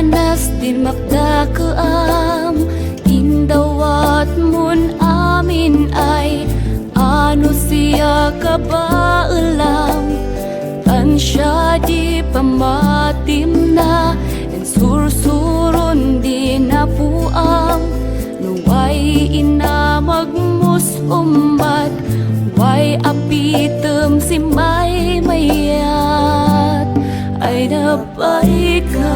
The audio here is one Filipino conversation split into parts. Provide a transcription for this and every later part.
Manas din makdakaam, indawat mun amin ay ano siya kabaalam. Tan siya di pamatim na, en sursurun di napuang. Nuway inamagmus umat, way apitem si may mayat. Ay napay ka,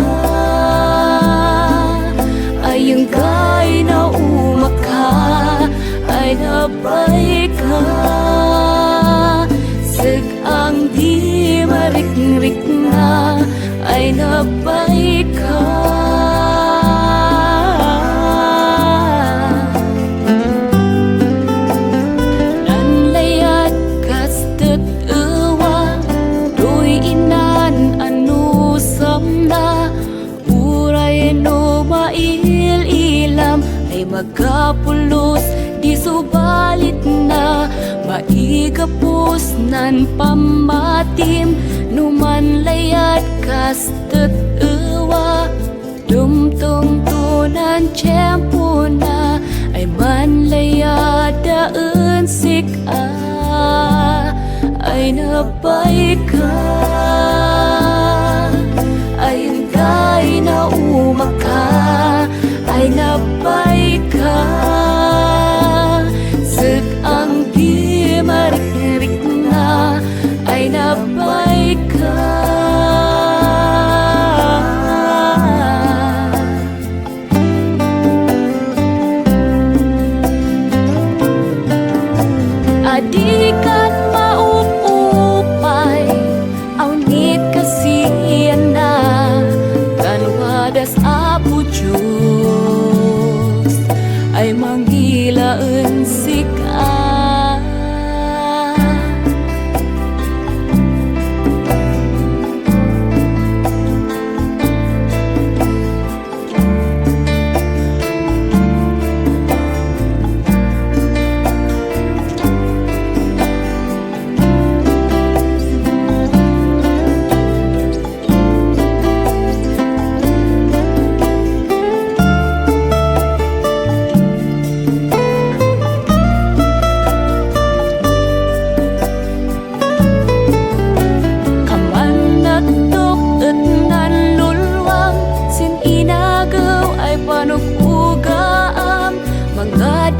ay ang kay na umaka. Ay napay ka, sag ang di marik-rik na. Ay napay ka. Nanlayat kastet ewa, doy inan anu samna. Uray no mail-ilam, ay magapulos di subalit na. Maigapos nan pamatim, numan layat kastet ewa. Dumtong tunan tiyempo na, ay manlayat daan sika. Ay napay ka, ay hintay na umaka. Ay napay ka, sag ang di marik-rik na. Ay napay ka. Adikan maupupay, awnit kasiyan na. Kanwadas apo Diyos, ay manggilaan sika.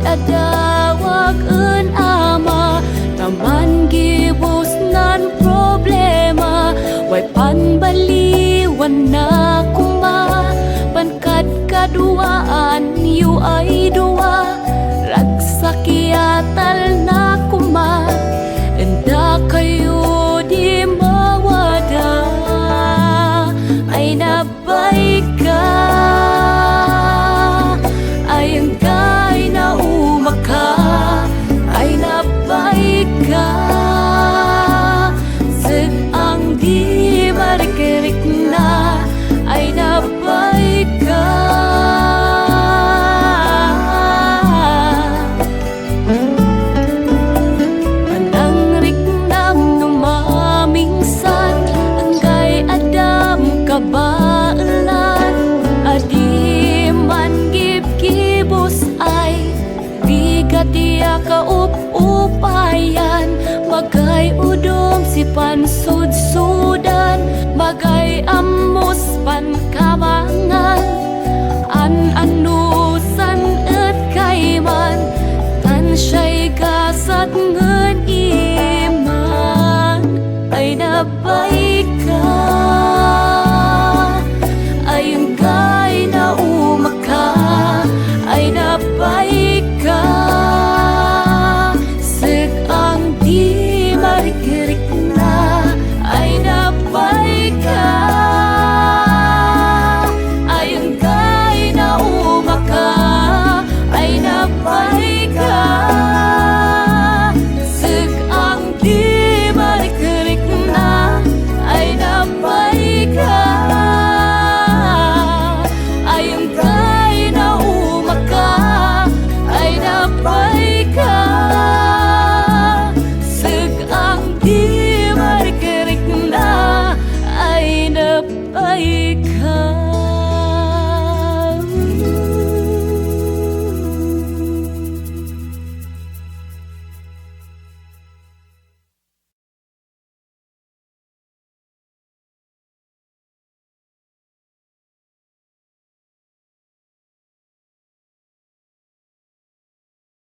Adawag en ama, taman gibus nan problema. Way panbaliwan na kuma, pankat kaduaan yu ay